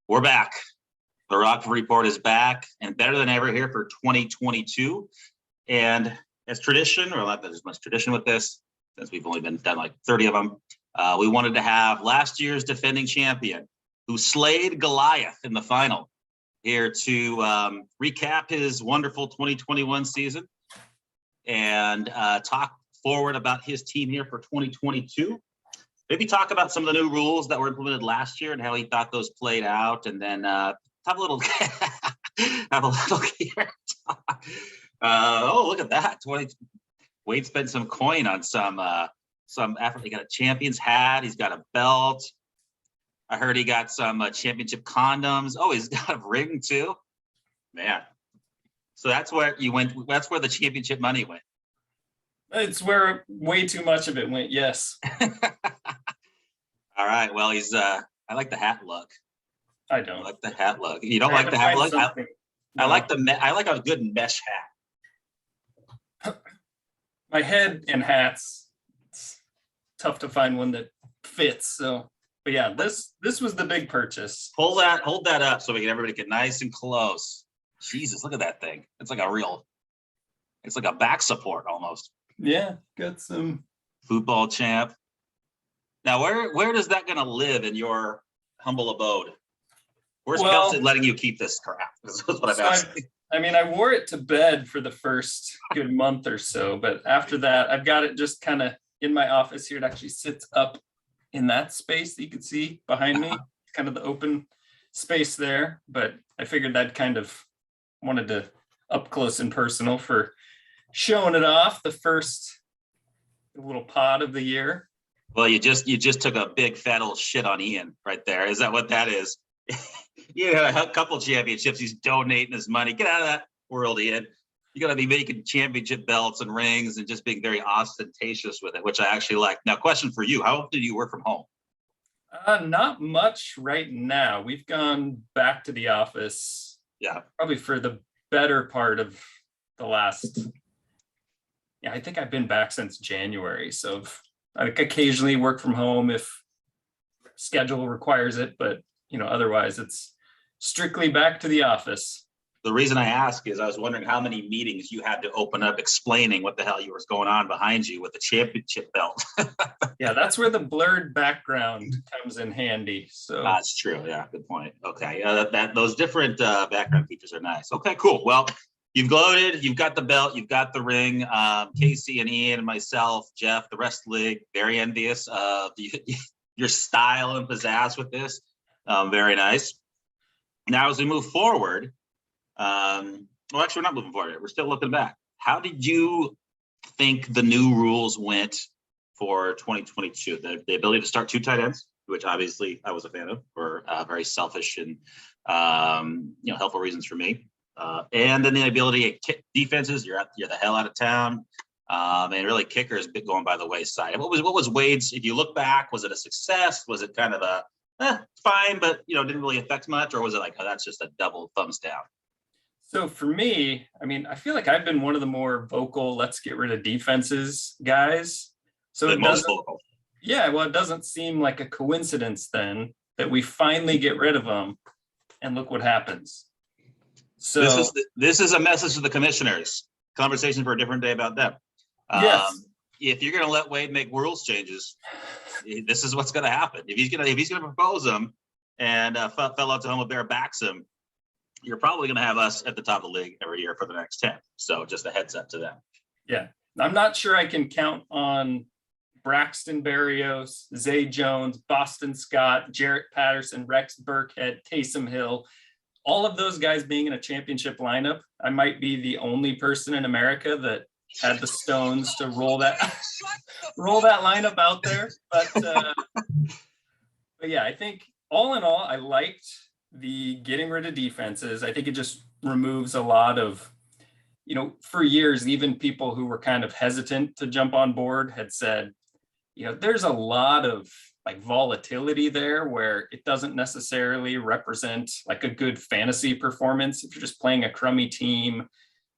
We're back. The Rockford Report is back and better than ever here for 2022. And as tradition, or not that there's much tradition with this, since we've only been done like 30 of them, we wanted to have last year's defending champion who slayed Goliath in the final here to recap his wonderful 2021 season and talk forward about his team here for 2022. Maybe talk about some of the new rules that were implemented last year and how he thought those played out, and then have a little here. Oh, look at that! Wade spent some coin on some effort. He got a champion's hat. He's got a belt. I heard he got some championship condoms. Oh, he's got a ring too. Man, so that's where you went. That's where the championship money went. It's where way too much of it went. Yes. All right. Well, he's. I like the hat look. I don't like the hat look. You don't like the hat look? I like I like a good mesh hat. My head and hats. It's tough to find one that fits. So, but yeah, this was the big purchase. Hold that up so everybody get nice and close. Jesus, look at that thing. It's like it's like a back support almost. Yeah, got some football champ. Now, where does that gonna live in your humble abode? Where's Kelsey letting you keep this crap? That's what I'm asking. I wore it to bed for the first good month or so, but after that, I've got it just kind of in my office here. It actually sits up in that space that you can see behind me, kind of the open space there. But I figured that kind of wanted to up close and personal for showing it off, the first little pod of the year. Well, you just took a big fat old shit on Ian right there. Is that what that is? A couple championships. He's donating his money. Get out of that world, Ian. You got to be making championship belts and rings and just being very ostentatious with it, which I actually like. Now, question for you: how often do you work from home? Not much right now. We've gone back to the office. Yeah, probably for the better part of the last. Yeah, I think I've been back since January. So I occasionally work from home if schedule requires it, but otherwise it's strictly back to the office. The reason I ask is I was wondering how many meetings you had to open up explaining what the hell was going on behind you with the championship belt. Yeah, that's where the blurred background comes in handy. So that's true. Yeah, good point. Okay, those different background features are nice. Okay, cool. Well, you've gloated, you've got the belt, you've got the ring. Casey and Ian and myself, Jeff, the rest of the league, very envious of your style and pizzazz with this. Very nice. Now, as we move forward, actually, we're not moving forward. We're still looking back. How did you think the new rules went for 2022? The ability to start two tight ends, which obviously I was a fan of for very selfish and helpful reasons for me. And then the ability to kick defenses. You're the hell out of town. And really, kickers going by the wayside. What was Wade's? If you look back, was it a success? Was it kind of a fine, but didn't really affect much, or was it like, oh, that's just a double thumbs down? So for me, I feel like I've been one of the more vocal, let's get rid of defenses guys. So the most vocal. Yeah, well, it doesn't seem like a coincidence then that we finally get rid of them, and look what happens. So this is a message to the commissioners. Conversation for a different day about them. Yes. If you're going to let Wade make rules changes, this is what's going to happen. If he's going to propose them, and fellow Oklahoma Bear backs him, you're probably going to have us at the top of the league every year for the next 10. So just a heads up to them. Yeah, I'm not sure I can count on Braxton Berrios, Zay Jones, Boston Scott, Jarrett Patterson, Rex Burkhead, Taysom Hill, all of those guys being in a championship lineup. I might be the only person in America that had the stones to roll that lineup out there. But yeah, I think all in all, I liked the getting rid of defenses. I think it just removes a lot of, for years, even people who were kind of hesitant to jump on board had said, there's a lot of like volatility there where it doesn't necessarily represent like a good fantasy performance. If you're just playing a crummy team,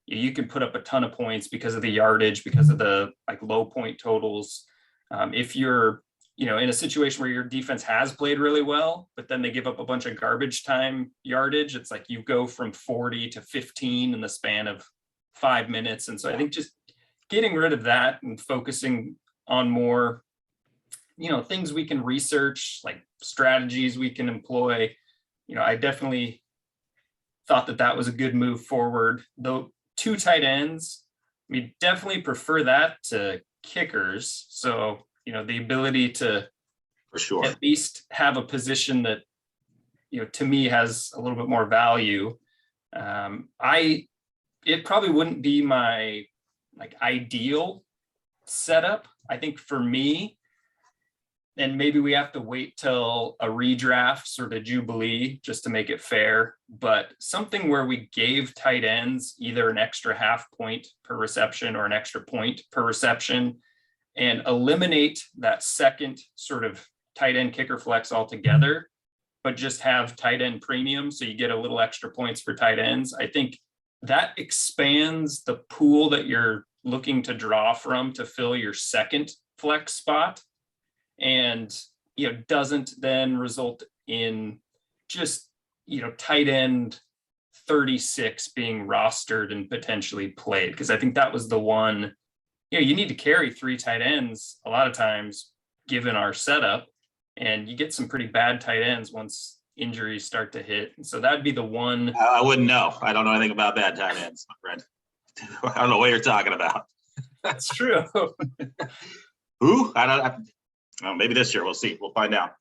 you can put up a ton of points because of the yardage, because of the like low point totals. If you're, in a situation where your defense has played really well, but then they give up a bunch of garbage time yardage, it's like you go from 40 to 15 in the span of 5 minutes. And so I think just getting rid of that and focusing on more, things we can research, like strategies we can employ. I definitely thought that was a good move forward. Though 2 tight ends, we definitely prefer that to kickers. So, the ability to For sure. at least have a position that, to me has a little bit more value. It probably wouldn't be my ideal setup. I think for me, and maybe we have to wait till a redraft sort of jubilee just to make it fair, but something where we gave tight ends either an extra half point per reception or an extra point per reception, and eliminate that second sort of tight end kicker flex altogether, but just have tight end premium. So you get a little extra points for tight ends. I think that expands the pool that you're looking to draw from to fill your second flex spot. And, doesn't then result in just, tight end 36 being rostered and potentially played. Because I think that was the one, you need to carry 3 tight ends a lot of times, given our setup, and you get some pretty bad tight ends once injuries start to hit. And so that'd be the one. I wouldn't know. I don't know anything about bad tight ends, my friend. I don't know what you're talking about. That's true. Who? I don't. Maybe this year. We'll see. We'll find out.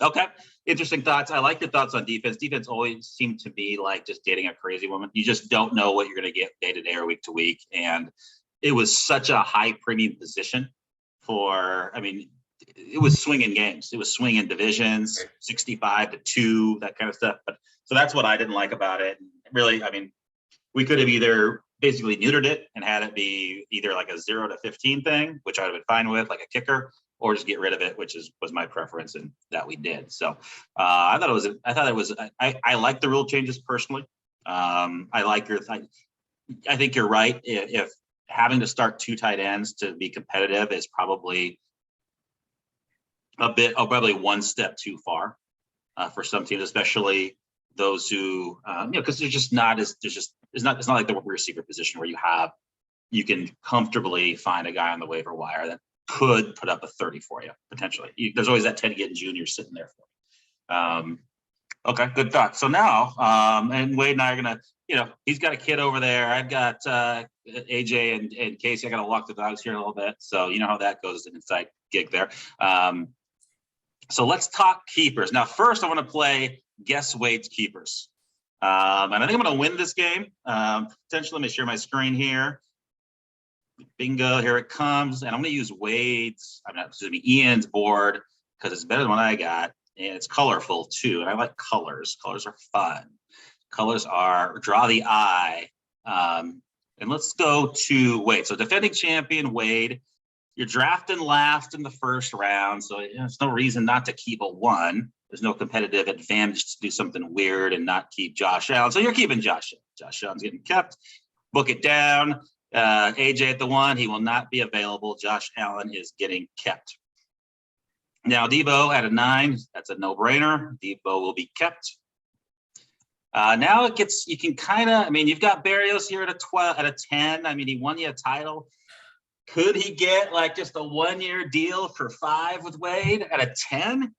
Okay. Interesting thoughts. I like your thoughts on defense. Defense always seemed to be like just dating a crazy woman. You just don't know what you're going to get day to day or week to week. And it was such a high premium position it was swinging games. It was swinging divisions, 65-2, that kind of stuff. But so that's what I didn't like about it. Really, we could have either basically neutered it and had it be either like a 0 to 15 thing, which I would have been fine with, like a kicker, or just get rid of it, which was my preference, and that we did. So I like the rule changes personally. I think you're right. If having to start 2 tight ends to be competitive is probably probably one step too far for some teams, especially those who, because it's not like the receiver position where you can comfortably find a guy on the waiver wire that could put up a 30 for you potentially. There's always that Teddy Gittin Jr. sitting there for you. Okay, good thought. So now, and Wade and I are gonna, he's got a kid over there. I've got AJ and Casey. I gotta walk the dogs here a little bit, so you know how that goes. An inside gig there. So let's talk keepers. Now, first, I want to play Guess Wade's Keepers. And I think I'm going to win this game. Potentially, let me share my screen here. Bingo, here it comes. And I'm going to use Ian's board because it's better than what I got. And it's colorful, too. And I like colors. Colors are fun. Colors are draw the eye. And let's go to Wade. So defending champion, Wade. You're drafting last in the first round, so there's no reason not to keep a 1. There's no competitive advantage to do something weird and not keep Josh Allen. So you're keeping Josh Allen. Josh Allen's getting kept. Book it down. AJ at the 1. He will not be available. Josh Allen is getting kept. Now, Debo at a 9. That's a no-brainer. Debo will be kept. Now you can kind of, you've got Berrios here at a 10. He won you a title. Could he get like just a 1-year deal for 5 with Wade at a 10?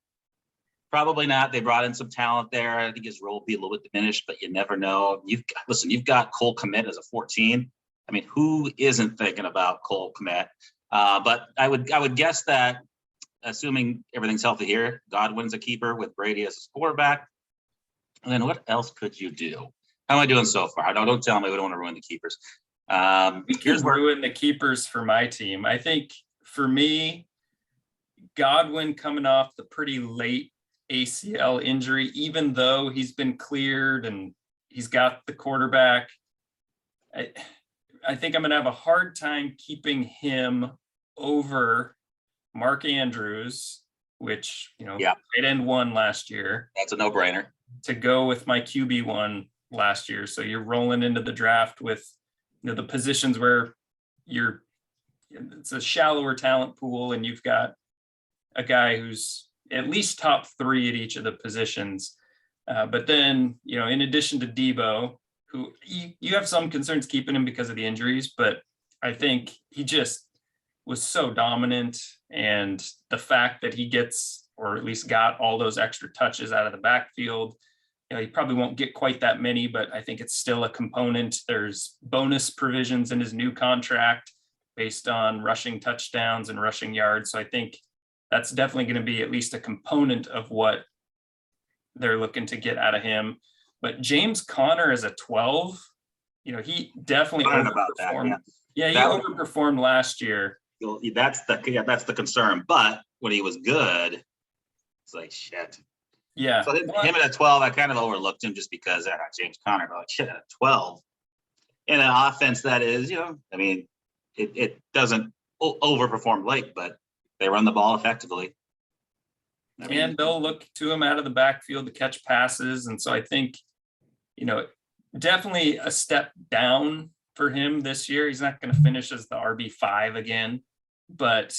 Probably not. They brought in some talent there. I think his role will be a little bit diminished, but you never know. You've got Cole Kmet as a 14. Who isn't thinking about Cole Kmet? But I would guess that, assuming everything's healthy here, Godwin's a keeper with Brady as a quarterback. And then what else could you do? How am I doing so far? Don't tell me we don't want to ruin the keepers. We can ruin the keepers for my team. I think for me, Godwin coming off the pretty late ACL injury, even though he's been cleared and he's got the quarterback, I think I'm going to have a hard time keeping him over Mark Andrews, which, tight end 1 last year. That's a no-brainer. To go with my QB 1 last year. So you're rolling into the draft with the positions where it's a shallower talent pool and you've got a guy who's at least top 3 at each of the positions. But then, in addition to Debo, who you have some concerns keeping him because of the injuries, but I think he just was so dominant. And the fact that he gets, or at least got, all those extra touches out of the backfield, he probably won't get quite that many, but I think it's still a component. There's bonus provisions in his new contract based on rushing touchdowns and rushing yards. So I think that's definitely going to be at least a component of what they're looking to get out of him. But James Conner as a 12, he definitely overperformed. He overperformed last year. That's the concern. But when he was good, it's like shit. Yeah. So him at a 12, I kind of overlooked him just because I got James Conner. Like shit, at a 12 in an offense that is, it doesn't overperform Blake, but they run the ball effectively. And they'll look to him out of the backfield to catch passes. And so I think, definitely a step down for him this year. He's not going to finish as the RB5 again, but,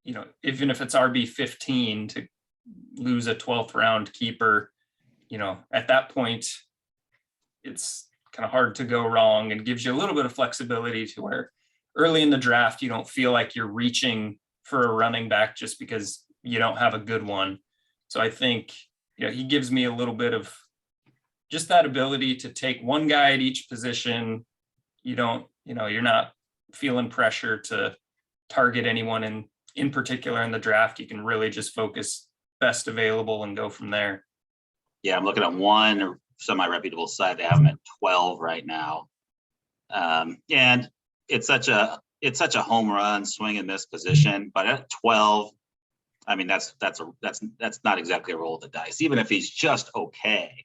even if it's RB15 to lose a 12th round keeper, at that point, it's kind of hard to go wrong and gives you a little bit of flexibility to where early in the draft, you don't feel like you're reaching for a running back just because you don't have a good one. So I think, he gives me a little bit of just that ability to take one guy at each position. You're not feeling pressure to target anyone in particular in the draft. You can really just focus best available and go from there. Yeah, I'm looking at one semi-reputable site. They have him at 12 right now. And it's such a home run swing and miss position, but at 12, I mean, that's not exactly a roll of the dice. Even if he's just okay,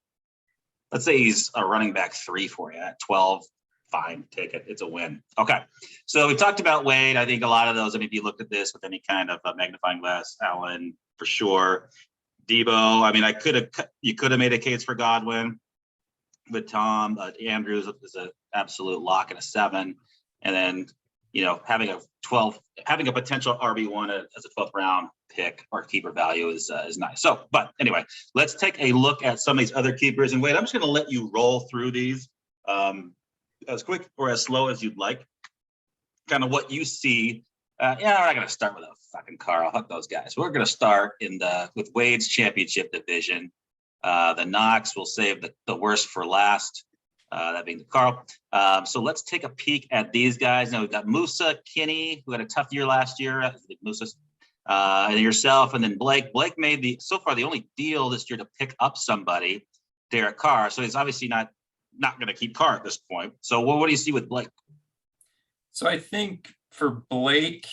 let's say he's a running back 3 for you at 12, fine, take it. It's a win. Okay. So we talked about Wade. I think a lot of those, if you looked at this with any kind of a magnifying glass, Allen for sure. Debo, you could have made a case for Godwin with Tom. Andrews is an absolute lock and a 7. And then, having a potential RB1 as a 12th round pick or keeper value is nice. So, but anyway, let's take a look at some of these other keepers. And Wade, I'm just going to let you roll through these as quick or as slow as you'd like. Kind of what you see. We're not going to start with a fucking car. I'll hook those guys. We're going to start with Wade's championship division. The Knox will save the worst for last. That being the Carl. So let's take a peek at these guys. Now we've got Musa, Kinney, who had a tough year last year. I think Musa's, and yourself, and then Blake. Blake made so far the only deal this year to pick up somebody, Derek Carr. So he's obviously not going to keep Carr at this point. So what do you see with Blake? So I think for Blake,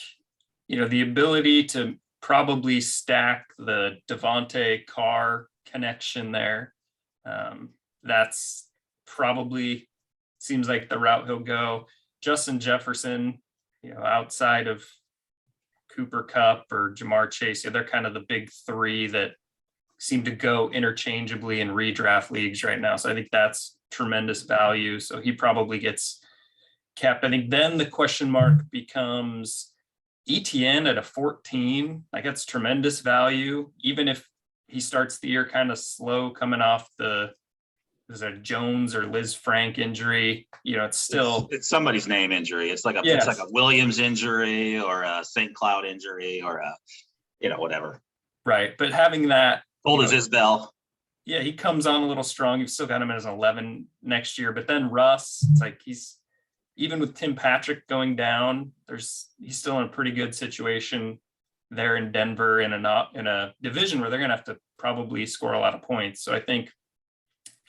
the ability to probably stack the Devontae Carr connection there. That's probably seems like the route he'll go. Justin Jefferson, outside of Cooper Kupp or Jamar Chase, they're kind of the big 3 that seem to go interchangeably in redraft leagues right now. So I think that's tremendous value. So he probably gets kept. I think then the question mark becomes ETN at a 14. Like that's tremendous value, even if he starts the year kind of slow coming off there's a Jones or Liz Frank injury. It's still it's somebody's name injury. It's like a Williams injury or a St. Cloud injury or a whatever. Right, but having that old as Isbell. Yeah, he comes on a little strong. You've still got him as an 11 next year, but then Russ, it's like he's even with Tim Patrick going down. He's still in a pretty good situation there in Denver in a division where they're going to have to probably score a lot of points. So I think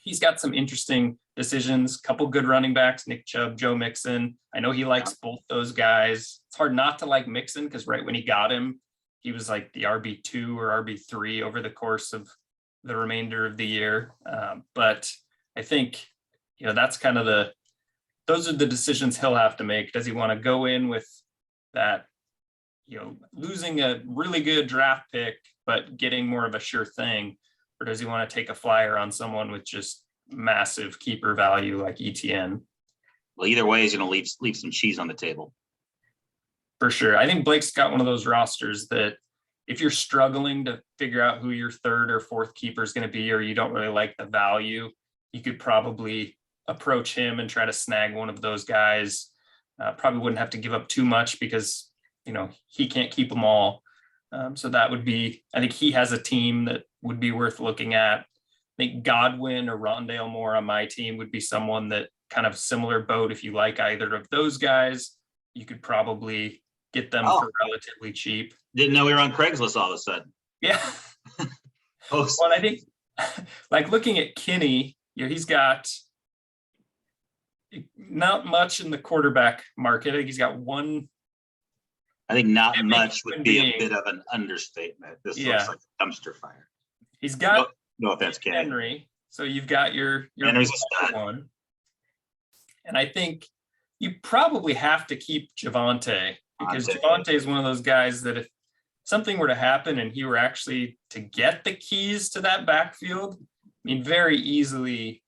he's got some interesting decisions, couple good running backs, Nick Chubb, Joe Mixon. I know he likes both those guys. It's hard not to like Mixon because right when he got him, he was like the RB2 or RB3 over the course of the remainder of the year. But I think, that's kind of those are the decisions he'll have to make. Does he want to go in with that, losing a really good draft pick, but getting more of a sure thing? Or does he want to take a flyer on someone with just massive keeper value like ETN? Well, either way, he's going to leave some cheese on the table. For sure. I think Blake's got one of those rosters that if you're struggling to figure out who your third or fourth keeper is going to be, or you don't really like the value, you could probably approach him and try to snag one of those guys. Probably wouldn't have to give up too much because, he can't keep them all. So that would be, I think he has a team that would be worth looking at. I think Godwin or Rondale Moore on my team would be someone that kind of similar boat. If you like either of those guys, you could probably get them for relatively cheap. Didn't know we were on Craigslist all of a sudden. Yeah. Well, I think like looking at Kinney, he's got not much in the quarterback market. I think he's got one. I think not much would be a bit of an understatement. This looks like a dumpster fire. He's got no offense, Kenny. Henry. So you've got your Henry's a stud. One. And I think you probably have to keep Javonte, because Javonte is one of those guys that if something were to happen and he were actually to get the keys to that backfield, I mean, very easily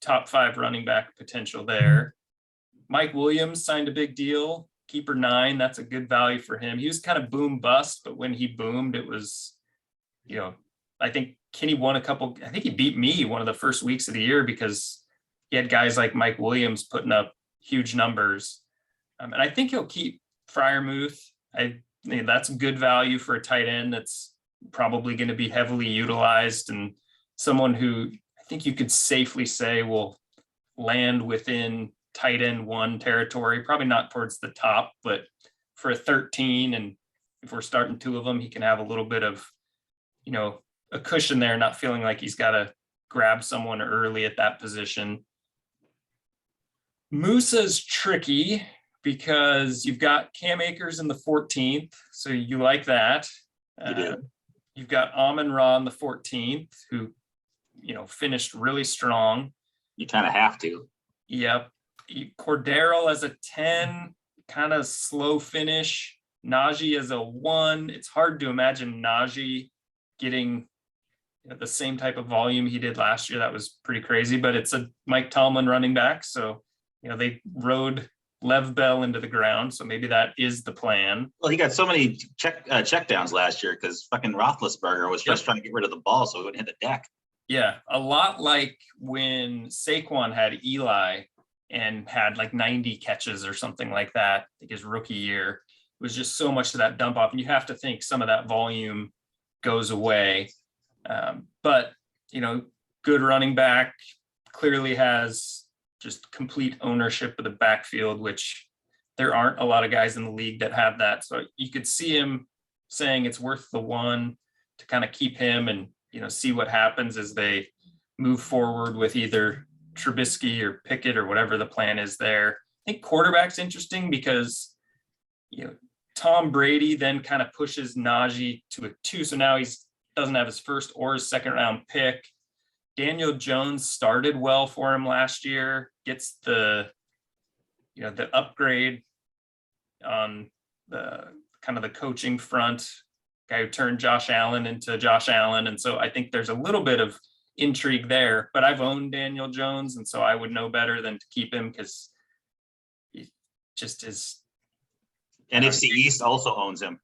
top 5 running back potential there. Mike Williams signed a big deal. Keeper 9, that's a good value for him. He was kind of boom bust, but when he boomed, it was, I think Kenny won I think he beat me one of the first weeks of the year because he had guys like Mike Williams putting up huge numbers. And I think he'll keep Freiermuth. That's good value for a tight end that's probably going to be heavily utilized and someone who I think you could safely say will land within tight end 1 territory, probably not towards the top, but for a 13, and if we're starting 2 of them, he can have a little bit of, a cushion there, not feeling like he's got to grab someone early at that position. Musa's tricky because you've got Cam Akers in the 14th, so you like that. You do. You've got Amon-Ra in the 14th, who, finished really strong. You kind of have to. Yep. Cordero as a 10, kind of slow finish. Najee as a 1. It's hard to imagine Najee getting the same type of volume he did last year. That was pretty crazy, but it's a Mike Tomlin running back. So, they rode Lev Bell into the ground. So maybe that is the plan. Well, he got so many check downs last year because fucking Roethlisberger was just trying to get rid of the ball so he wouldn't hit the deck. Yeah. A lot like when Saquon had Eli and had like 90 catches or something like that, I think his rookie year. It was just so much of that dump off. And you have to think some of that volume goes away. But, good running back, clearly has just complete ownership of the backfield, which there aren't a lot of guys in the league that have that. So you could see him saying it's worth the 1 to kind of keep him and, see what happens as they move forward with either Trubisky or Pickett or whatever the plan is there. I think quarterback's interesting because, Tom Brady then kind of pushes Najee to a 2. So now he's doesn't have his first or his second round pick. Daniel Jones started well for him last year, gets the upgrade on the kind of the coaching front, guy who turned Josh Allen into Josh Allen. And so I think there's a little bit of intrigue there, but I've owned Daniel Jones. And so I would know better than to keep him because he just is. NFC East also owns him.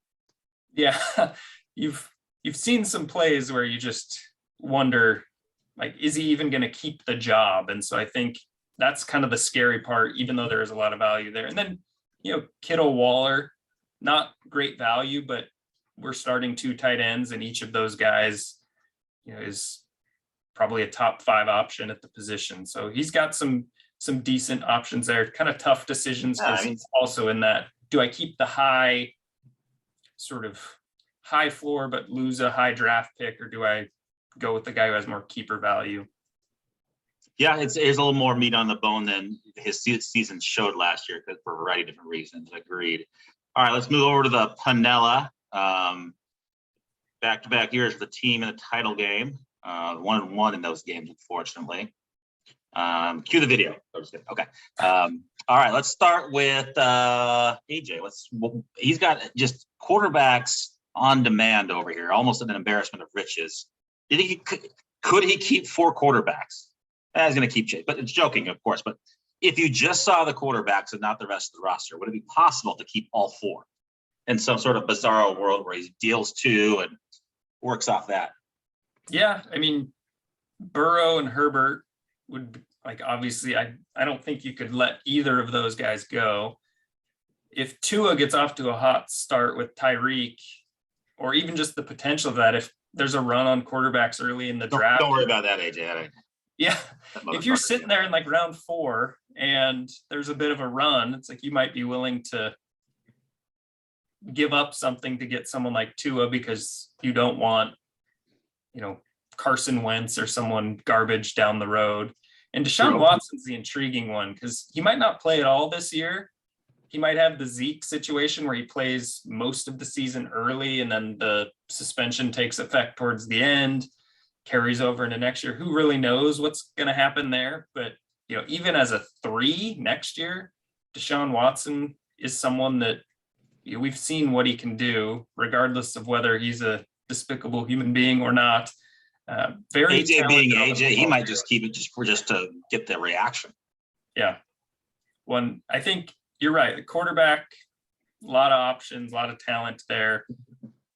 Yeah. You've seen some plays where you just wonder, like, is he even going to keep the job? And so I think that's kind of the scary part, even though there is a lot of value there. And then, Kittle, Waller, not great value, but we're starting 2 tight ends, and each of those guys, is probably a top 5 option at the position. So he's got some decent options there, kind of tough decisions. He's also in that, do I keep the high floor, but lose a high draft pick, or do I go with the guy who has more keeper value? Yeah, there's a little more meat on the bone than his season showed last year for a variety of different reasons. Agreed. All right, let's move over to the Panella. Back-to-back years for the team in the title game. 1-1 in those games, unfortunately. Cue the video. Okay. All right, let's start with AJ. He's got just quarterbacks on demand over here, almost an embarrassment of riches. Could he keep 4 quarterbacks? He's going to keep Chase, but it's joking, of course. But if you just saw the quarterbacks and not the rest of the roster, would it be possible to keep all 4? in some sort of bizarro world where he deals 2 and works off that. Yeah, I mean, Burrow and Herbert would like obviously I don't think you could let either of those guys go. If Tua gets off to a hot start with Tyreek, or even just the potential of that, if there's a run on quarterbacks early in the draft. Don't worry about that, AJ. Yeah. If you're sitting there in like round 4 and there's a bit of a run, it's like you might be willing to give up something to get someone like Tua because you don't want, Carson Wentz or someone garbage down the road. And Deshaun Watson's the intriguing one because he might not play at all this year. He might have the Zeke situation where he plays most of the season early and then the suspension takes effect towards the end, carries over into next year. Who really knows what's going to happen there? But, even as a 3 next year, Deshaun Watson is someone that we've seen what he can do, regardless of whether he's a despicable human being or not. Very AJ being AJ, he might player. just keep it just to get the reaction. Yeah. I think you're right. The quarterback, a lot of options, a lot of talent there.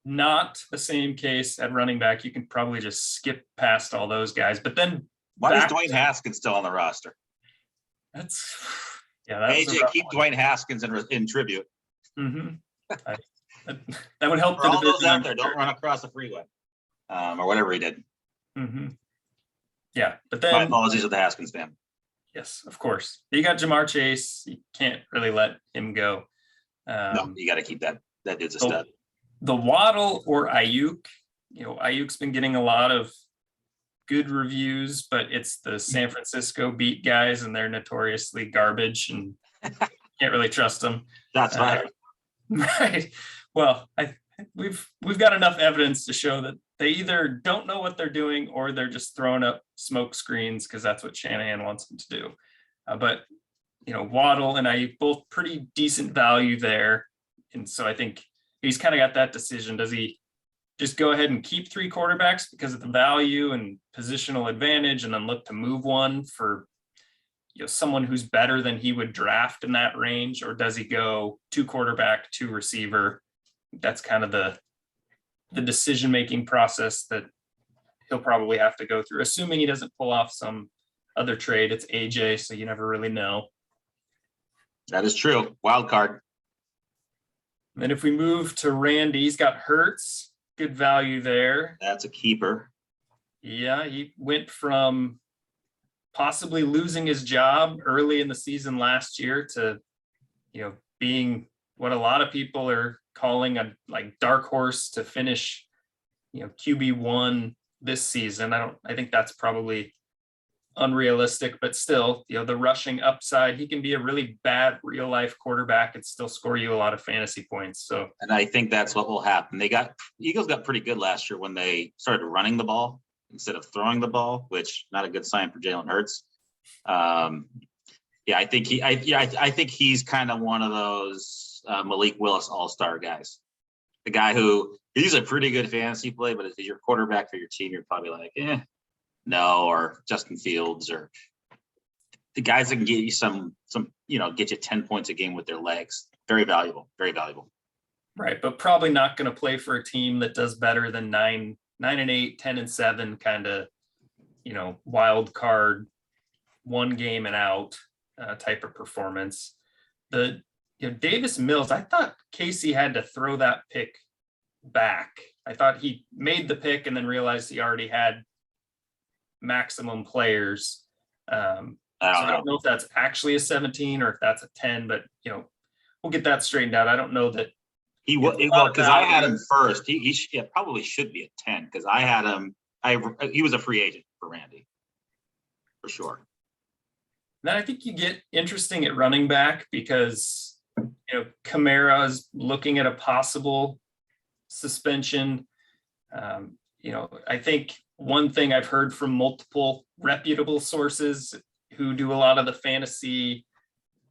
Not the same case at running back. You can probably just skip past all those guys. But then why is Dwayne Haskins still on the roster? AJ, keep Dwayne Haskins in tribute. Mm-hmm. That would help. For all those out there, don't run across the freeway, or whatever he did. Mm-hmm. Yeah, but then my apologies to the Haskins family. Yes, of course. You got Jamar Chase. You can't really let him go. No, you got to keep that dude's a stud. The Waddle or Ayuk. Ayuk's been getting a lot of good reviews, but it's the San Francisco beat guys, and they're notoriously garbage, and can't really trust them. That's right. Right. Well, we've got enough evidence to show that they either don't know what they're doing or they're just throwing up smoke screens because that's what Shanahan wants them to do. But Waddle and Ayuk both pretty decent value there, and so I think he's kind of got that decision. Does he just go ahead and keep 3 quarterbacks because of the value and positional advantage, and then look to move one for someone who's better than he would draft in that range, or does he go 2 quarterback, 2 receiver? That's kind of the decision-making process that he'll probably have to go through, assuming he doesn't pull off some other trade. It's AJ, so you never really know. That is true. Wild card. And then if we move to Randy, he's got Hurts, good value there. That's a keeper. Yeah, he went from possibly losing his job early in the season last year to, being what a lot of people are calling a dark horse to finish, QB1 this season. I think that's probably unrealistic, but still, the rushing upside, he can be a really bad real life quarterback and still score you a lot of fantasy points. So, and I think that's what will happen. Eagles got pretty good last year when they started running the ball instead of throwing the ball, which not a good sign for Jalen Hurts. I think he's kind of one of those Malik Willis all-star guys. The guy who he's a pretty good fantasy play, but if he's your quarterback for your team, you're probably like, no, or Justin Fields, or the guys that can get you some, get you 10 points a game with their legs. Very valuable, very valuable. Right, but probably not going to play for a team that does better than 9-8, 10-7 kind of, wild card, 1 game and out type of performance. Davis Mills, I thought Casey had to throw that pick back. I thought he made the pick and then realized he already had maximum players. I don't know if that's actually a 17 or if that's a 10, but we'll get that straightened out. I don't know that he will, because I had him first. He probably should be a 10 because I had him. He was a free agent for Randy, for sure. Then I think you get interesting at running back because Kamara is looking at a possible suspension. I think one thing I've heard from multiple reputable sources who do a lot of the fantasy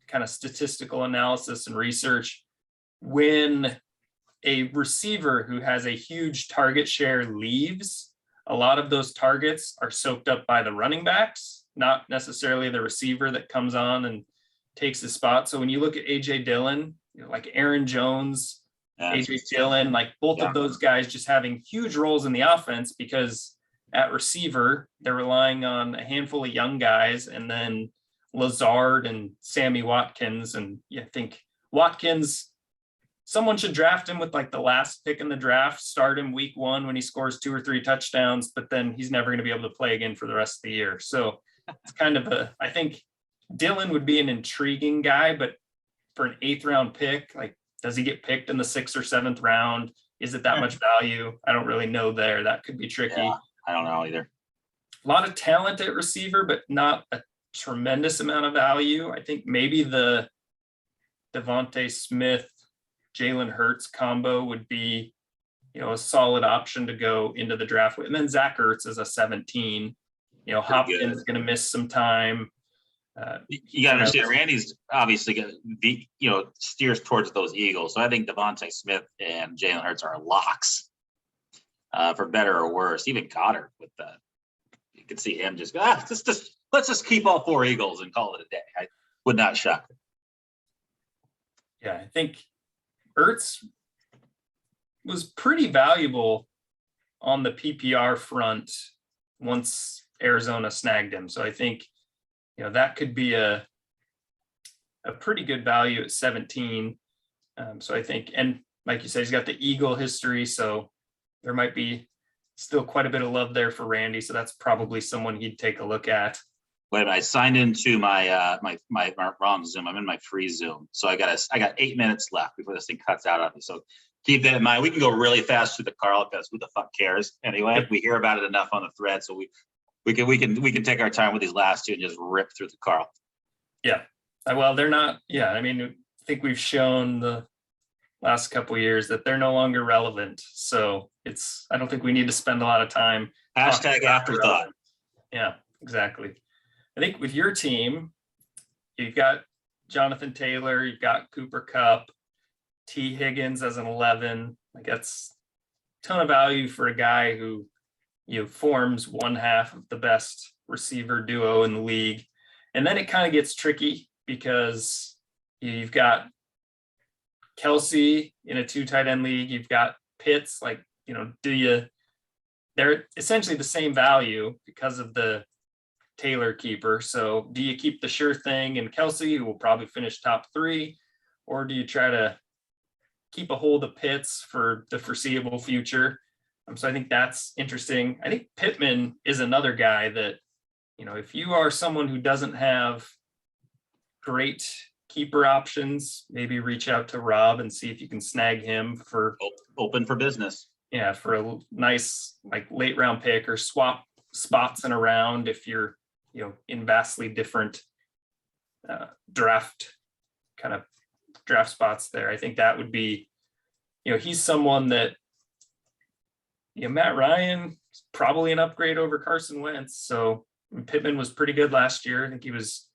kind of statistical analysis and research, when a receiver who has a huge target share leaves, a lot of those targets are soaked up by the running backs, not necessarily the receiver that comes on and takes his spot. So when you look at AJ Dillon, like Aaron Jones, AJ Dillon, like both of those guys just having huge roles in the offense, because at receiver, they're relying on a handful of young guys, and then Lazard and Sammy Watkins. And I think Watkins, someone should draft him with like the last pick in the draft, start him week 1 when he scores 2 or 3 touchdowns, but then he's never going to be able to play again for the rest of the year. So it's kind of I think Dillon would be an intriguing guy, but for an 8th round pick, like, does he get picked in the 6th or 7th round? Is it that much value? I don't really know there. That could be tricky. Yeah, I don't know either. A lot of talent at receiver, but not a tremendous amount of value. I think maybe the Devontae Smith, Jalen Hurts combo would be, a solid option to go into the draft with. And then Zach Ertz is a 17. Hopkins is going to miss some time. You got to understand, Randy's obviously going to be, steers towards those Eagles. So I think Devontae Smith and Jalen Hurts are locks, for better or worse. Even Goddard with that, you could see him just let's just keep all 4 Eagles and call it a day. I would not shock me. Yeah, I think Ertz was pretty valuable on the PPR front once Arizona snagged him. So I think, that could be a pretty good value at 17. So I think, and like you said, he's got the Eagle history, so there might be still quite a bit of love there for Randy. So that's probably someone he'd take a look at. Wait a minute, I signed into my my wrong Zoom. I'm in my free Zoom, so I got 8 minutes left before this thing cuts out on me. So keep that in mind. We can go really fast through the Carl, because who the fuck cares anyway? We hear about it enough on the thread, so we can take our time with these last 2 and just rip through the Carl. Yeah, well, they're not. Yeah, I mean, I think we've shown the last couple of years that they're no longer relevant. So I don't think we need to spend a lot of time. Hashtag afterthought. Yeah, exactly. I think with your team, you've got Jonathan Taylor, you've got Cooper Kupp, T. Higgins as an 11. Like, that's a ton of value for a guy who forms one half of the best receiver duo in the league. And then it kind of gets tricky, because you've got Kelsey in a 2 tight end league. You've got Pitts. Like, they're essentially the same value because of the Taylor keeper. So do you keep the sure thing and Kelsey, who will probably finish top 3, or do you try to keep a hold of Pitts for the foreseeable future? So I think that's interesting. I think Pittman is another guy that, if you are someone who doesn't have great keeper options, maybe reach out to Rob and see if you can snag him for open for business. Yeah, for a nice like late round pick, or swap spots in a round if you're, in vastly different draft spots there. I think that would be, he's someone that, Matt Ryan is probably an upgrade over Carson Wentz. So Pittman was pretty good last year. I think he was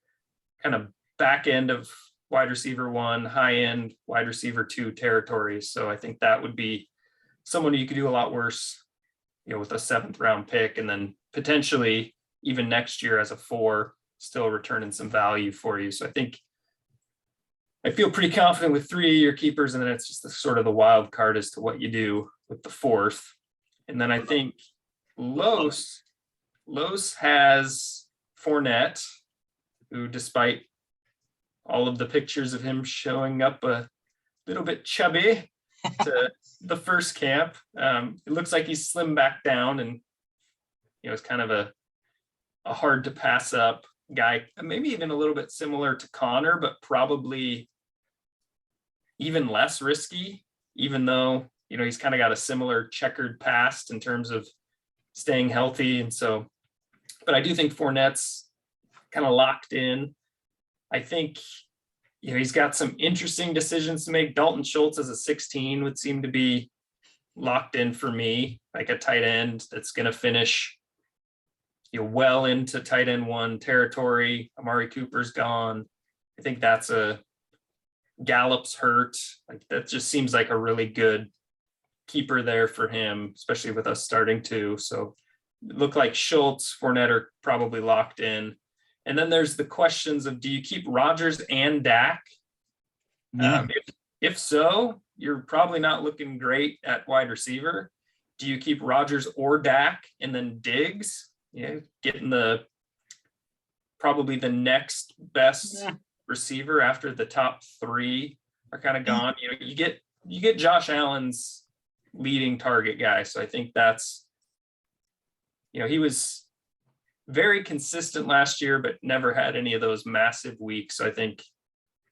kind of back end of wide receiver 1, high end wide receiver 2 territory. So I think that would be someone you could do a lot worse, with a 7th round pick, and then potentially even next year as a 4, still returning some value for you. So I think I feel pretty confident with 3 of your keepers, and then it's just sort of the wild card as to what you do with the 4th. And then I think Los has Fournette, who, despite all of the pictures of him showing up a little bit chubby to the first camp, it looks like he's slimmed back down, and it's kind of a hard to pass up guy, maybe even a little bit similar to Connor, but probably even less risky, even though he's kind of got a similar checkered past in terms of staying healthy. And so, but I do think Fournette's kind of locked in. I think, he's got some interesting decisions to make. Dalton Schultz as a 16 would seem to be locked in for me, like a tight end that's going to finish, well into tight end 1 territory. Amari Cooper's gone. I think that's Gallup's hurt. Like, that just seems like a really good keeper there for him, especially with us starting 2. So it looked like Schultz, Fournette are probably locked in. And then there's the questions of, do you keep Rodgers and Dak? Yeah. If so, you're probably not looking great at wide receiver. Do you keep Rodgers or Dak and then Diggs? Getting probably the next best receiver after the top three are kind of gone. You get Josh Allen's leading target guy. So I think that's, he was very consistent last year, but never had any of those massive weeks. So I think,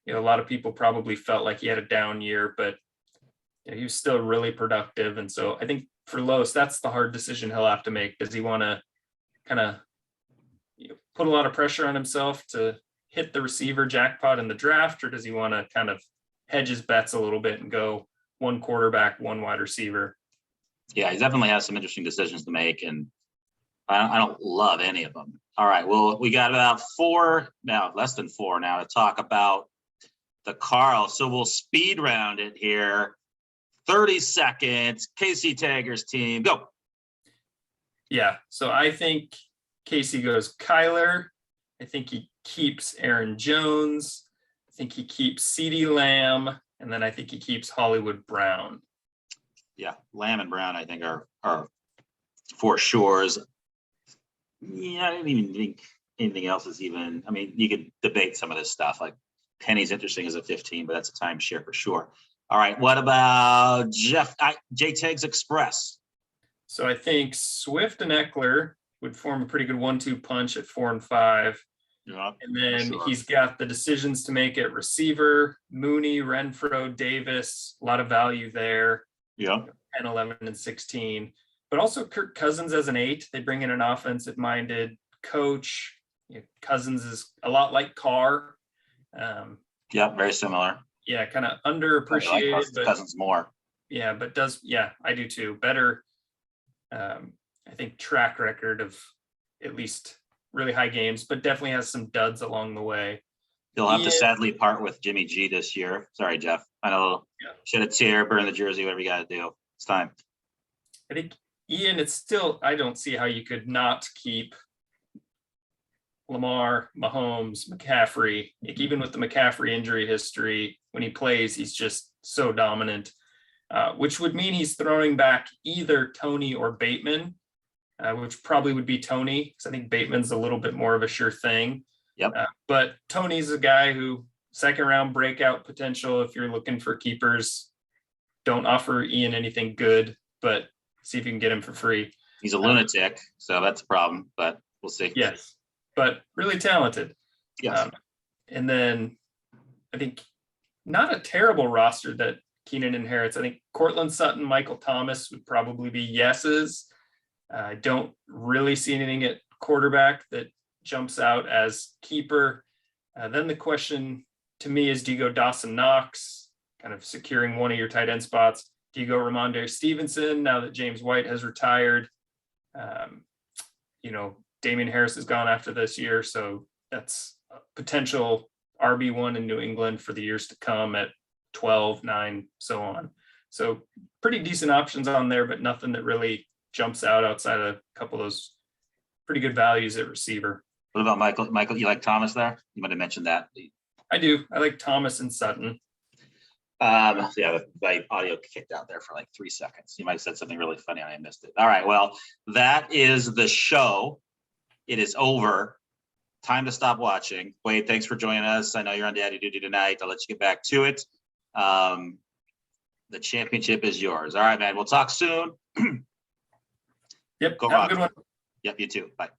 a lot of people probably felt like he had a down year, but he was still really productive. And so I think for Los, that's the hard decision he'll have to make. Does he want to kind of put a lot of pressure on himself to hit the receiver jackpot in the draft, or does he want to kind of hedge his bets a little bit and go one quarterback, one wide receiver? Yeah, he definitely has some interesting decisions to make, and I don't love any of them. All right, well, we got about less than four now to talk about the Carl. So we'll speed round it here. 30 seconds. Casey Taggers team, go. Yeah, so I think Casey goes Kyler. I think he keeps Aaron Jones. I think he keeps CeeDee Lamb. And then I think he keeps Hollywood Brown. Yeah, Lamb and Brown, I think, are for sures. Yeah, I didn't even think anything else is even. I mean, you could debate some of this stuff. Like Penny's interesting as a 15, but that's a timeshare for sure. All right, what about J Tags Express? So I think Swift and Eckler would form a pretty good 1-2 punch at 4 and 5. Yeah, and then he's got the decisions to make at receiver, Mooney, Renfro, Davis, a lot of value there. Yeah. 10, 11, and 16. But also Kirk Cousins as an 8. They bring in an offensive-minded coach. Cousins is a lot like Carr. Yeah, very similar. Yeah, kind of underappreciated. I like Cousins more. Yeah, but I do too. Better, I think, track record of at least really high games, but definitely has some duds along the way. He'll have to sadly part with Jimmy G this year. Sorry, Jeff. I know. Shed a tear, burn the jersey, whatever you got to do. It's time. I think Ian, it's still, I don't see how you could not keep Lamar, Mahomes, McCaffrey. Like, even with the McCaffrey injury history, when he plays, he's just so dominant, which would mean he's throwing back either Tony or Bateman, which probably would be Tony, because I think Bateman's a little bit more of a sure thing. Yep. But Tony's a guy who second round breakout potential. If you're looking for keepers, don't offer Ian anything good, but see if you can get him for free. He's a lunatic, so that's a problem, but we'll see. Yes, but really talented. Yes. And then I think not a terrible roster that Keenan inherits. I think Cortland Sutton, Michael Thomas would probably be yeses. I don't really see anything at quarterback that jumps out as keeper. Then the question to me is, do you go Dawson Knox, kind of securing one of your tight end spots? Do you go Ramondre Stevenson now that James White has retired? Damian Harris has gone after this year, so that's a potential RB1 in New England for the years to come at 12, 9, so on. So pretty decent options on there, but nothing that really jumps out outside of a couple of those pretty good values at receiver. What about Michael? Michael, you like Thomas there? You might have mentioned that. I do. I like Thomas and Sutton. Yeah, my audio kicked out there for like 3 seconds. You might have said something really funny and I missed it. All right, well, that is the show. It is over. Time to stop watching. Wade, thanks for joining us. I know you're on daddy duty tonight. I'll let you get back to it. The championship is yours. All right, man. We'll talk soon. Yep. Go Have Rock. a good one. Yep, you too. Bye.